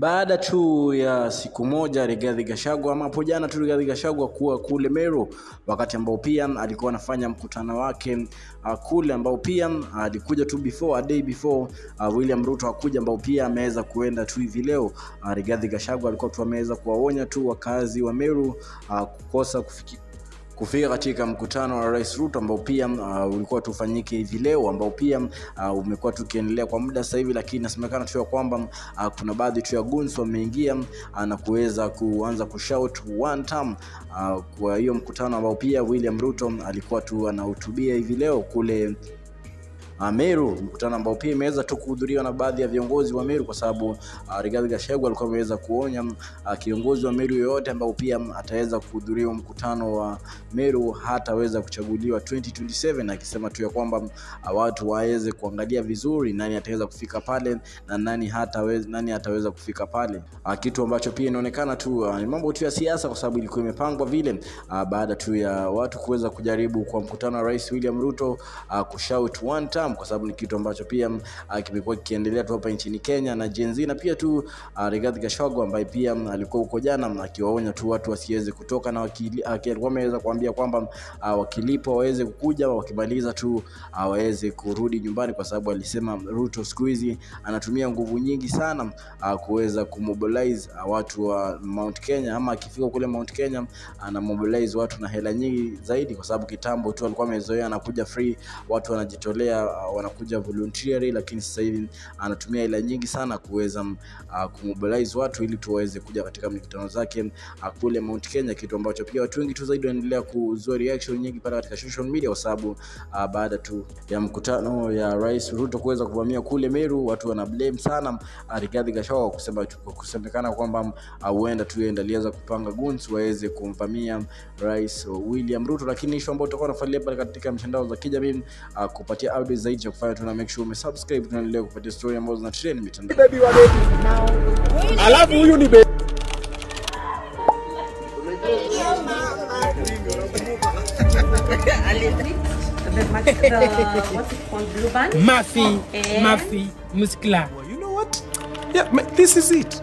Baada tu ya siku moja Rigathi Gachagua ama hapo jana tu Rigathi Gachagua kuwa kule Meru, wakati ambao pia alikuwa anafanya mkutano wake kule, ambao pia alikuja tu a day before William Ruto akuja, ambao pia ameweza kuenda tu hivi leo. Rigathi Gachagua alikuwa tu ameweza kuwaonya tu wakazi wa Meru kukosa kufika katika mkutano wa Rais Ruto ambao pia ulikuwa tufanyike hivi leo, ambao pia umekuwa tukiendelea kwa muda sasa hivi, lakini inasemekana tu kwamba kuna baadhi tu ya goons wameingia na kuweza kuanza kushout one time kwa hiyo mkutano ambao pia William Ruto alikuwa tu anahutubia hivi leo kule Meru, mkutano ambao pia imeweza tu kuhudhuriwa na baadhi ya viongozi wa Meru, kwa sababu Rigathi Gachagua alikuwa ameweza kuonya kiongozi wa Meru yoyote ambao pia ataweza kuhudhuria mkutano wa Meru hataweza kuchaguliwa 2027, akisema tu ya kwamba watu waweze kuangalia vizuri nani ataweza kufika pale na nani hataweza kufika pale. Kitu ambacho pia inaonekana tu ni mambo tu ya siasa, kwa sababu ilikuwa imepangwa vile baada tu ya watu kuweza kujaribu kwa mkutano wa Rais William Ruto kushout one time, kwa sababu ni kitu ambacho pia kimekuwa kiendelea tu hapa nchini Kenya na Gen Z, na pia tu Rigathi Gachagua ambaye pia alikuwa huko jana akiwaonya tu watu wasiweze kutoka, na alikuwa ameweza kuambia kwamba wakilipo waweze kukuja, wakimaliza tu waweze kurudi nyumbani, kwa sababu alisema Ruto siku hizi anatumia nguvu nyingi sana kuweza kumobilize watu wa Mount Kenya, ama akifika kule Mount Kenya ana mobilize watu na hela nyingi zaidi, kwa sababu kitambo tu alikuwa amezoea anakuja free, watu wanajitolea wanakuja voluntary, lakini sasa hivi anatumia hela nyingi sana kuweza kumobilize watu ili tuweze kuja katika mikutano zake kule Mount Kenya, kitu ambacho pia watu wengi tu zaidi wanaendelea kuzua reaction nyingi pale katika social media, kwa sababu baada tu ya mkutano ya Rais Ruto kuweza kuvamia kule Meru, watu wana blame sana Rigathi Gachagua kusemekana kwamba huenda tu aliweza kupanga goons waweze kumvamia Rais William Ruto. Lakini issue ambayo tutakuwa tunafuatilia pale katika mitandao za kijamii kupatia updates zaidi ya kufanya, tuna make sure umesubscribe, tunaendelea kupatia story ambazo zina trend mitandao. Baby wa baby. Alafu huyu ni baby. Mafi, Muskla. You know what? Yeah, this is it.